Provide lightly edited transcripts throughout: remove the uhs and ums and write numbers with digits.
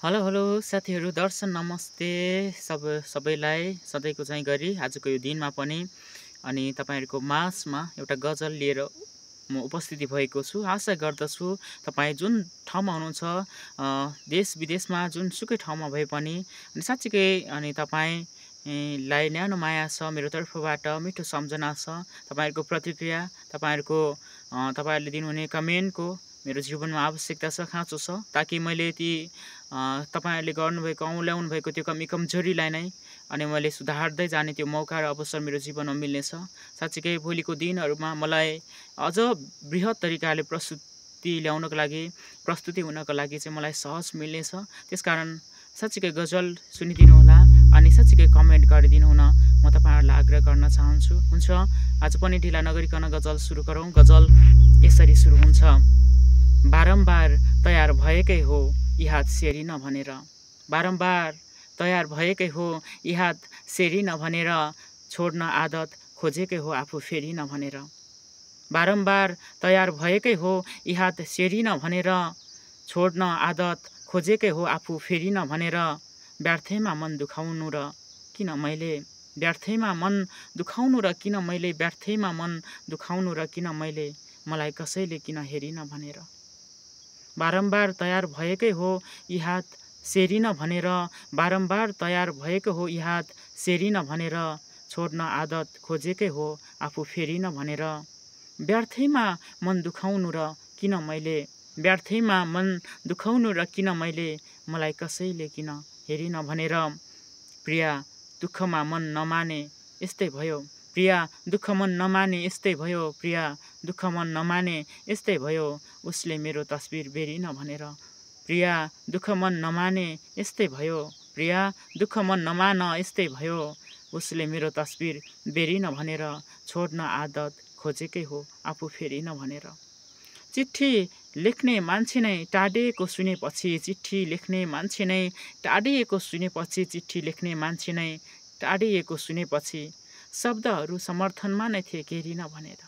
Hello hello साथीहरू, दर्शन नमस्ते सबैलाई सधैँको चाहिँ गरी आजको यो दिनमा पनि अनि तपाईहरुको माझमा एउटा गजल लिएर म उपस्थिति भएको छु। आशा गर्दछु तपाई जुन ठाउँमा हुनुहुन्छ, देश विदेशमा जुनसुकै ठाउँमा भए पनि अनि साच्चै अनि तपाईलाई न्यानो माया छ, मेरो तर्फबाट मिठो सम्झना छ। तपाईहरुको प्रतिक्रिया, तपाईहरुले दिनुहुने कमेन्टको मेरो जीवनमा आवश्यकता छ, खाँचो छ, ताकि मैले ती तपाईहरुले गर्नुभएको औँल्याउनु भएको त्यो कमजोरीलाई नै अनि मैले सुधार्दै जाने त्यो मौका र अवसर मेरो जीवनमा मिल्नेछ। साच्चै भोलिको दिनहरुमा मलाई अझ बृहत तरिकाले प्रस्तुति हुनको लागि चाहिँ मलाई सहज मिल्नेछ। त्यसकारण साच्चै गजल सुनिदिनु होला अनि साच्चै कमेन्ट गरिदिनु हुन म तपाईहरुलाई आग्रह गर्न चाहन्छु। हुन्छ, आज पनि ढिला नगरिकन गजल सुरु गरौँ। गजल यसरी सुरु हुन्छ। बारम्बार तयार भएकै हो यी हात सेरिन भनेर, बारम्बार तयार भएकै हो यी हात सेरिन भनेर, छोड्न आदत खोजेकै हो आफू फेरिन भनेर। बारम्बार तयार भएकै हो यी हात सेरिन भनेर, छोड्न आदत खोजेकै हो आफू फेरिन भनेर। व्यर्थैमा मन दुखाउनु र किन मैले, व्यर्थैमा मन दुखाउनु र किन मैले, व्यर्थैमा मन दुखाउनु र किन मैले, मलाई कसैले किन हेरिन भनेर। बारम्बार तयार भएकै हो यी हात सेरिन भनेर, बारम्बार तयार भएको हो यी हात सेरिन भनेर, छोड्न आदत खोजेकै हो आफू फेरिन भनेर। व्यर्थैमा मन दुखाउनु र किन मैले, व्यर्थैमा मन दुखाउनु र किन मैले, मलाई कसैले किन हेरिन भनेर। प्रिया दुःखमा मन नमाने यस्तै भयो, प्रिया दुःख मन नमाने यस्तै भयो, प्रिया दुःख मन नमाने यस्तै भयो, उसले मेरो तस्बिर बेरिन भनेर। प्रिया दुःख मन नमाने यस्तै भयो, प्रिया दुःख मन नमान यस्तै भयो, उसले मेरो तस्बिर बेरिन भनेर। छोड्न आदत खोजेकै हो आफू फेरिन भनेर। चिठी लेख्ने मान्छे नै टाढिएको सुनेपछि, चिठी लेख्ने मान्छे नै टाढिएको सुनेपछि, चिठी लेख्ने मान्छे नै टाढिएको सुनेपछि, शब्दहरू समर्थनमा नै थिए केरिन भनेर।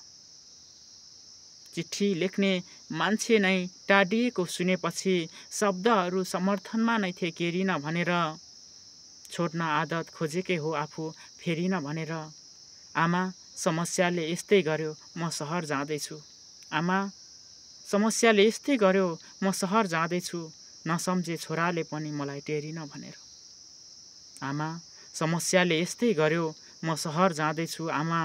चिठी लेख्ने मान्छे नै टाढिएको सुनेपछि, शब्दहरू समर्थनमा नै थिए केरिन भनेर। छोड्न आदत खोजेकै हो आफू फेरिन भनेर। आमा समस्याले यस्तै गर्यो म सहर जाँदैछु, आमा समस्याले यस्तै गर्यो म सहर जाँदैछु, नसम्झे छोराले पनि मलाई टेरिन भनेर। आमा समस्याले यस्तै गर्यो म सहर जाँदैछु, आमा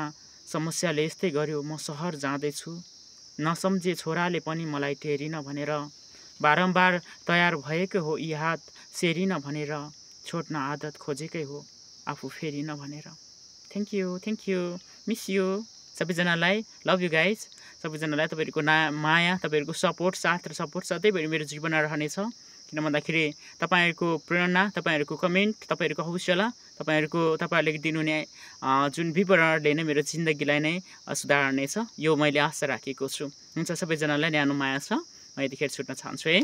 समस्याले यस्तै गर्यो म सहर जाँदैछु, नसम्झे छोराले पनि मलाई टेरिन भनेर। बारम्बार तयार भएको हो यी हात सेरिन भनेर, छोड्न आदत खोजेकै हो आफू फेरिन भनेर। थ्याङ्क यू, मिस यू सबैजनालाई, लभ यू गाइज। सबैजनालाई तपाईँहरूको माया, तपाईँहरूको सपोर्ट, साथ र सपोर्ट सधैँभरि मेरो जीवनमा रहनेछ। किन भन्दाखेरि तपाईँहरूको प्रेरणा, तपाईँहरूको कमेन्ट, तपाईँहरूको हौसला, तपाईँहरूले दिनुहुने जुन विवरणले नै मेरो जिन्दगीलाई नै सुधार्नेछ, यो मैले आशा राखेको छु। हुन्छ, सबैजनालाई न्यानो माया छ। म यतिखेर छुट्न चाहन्छु है।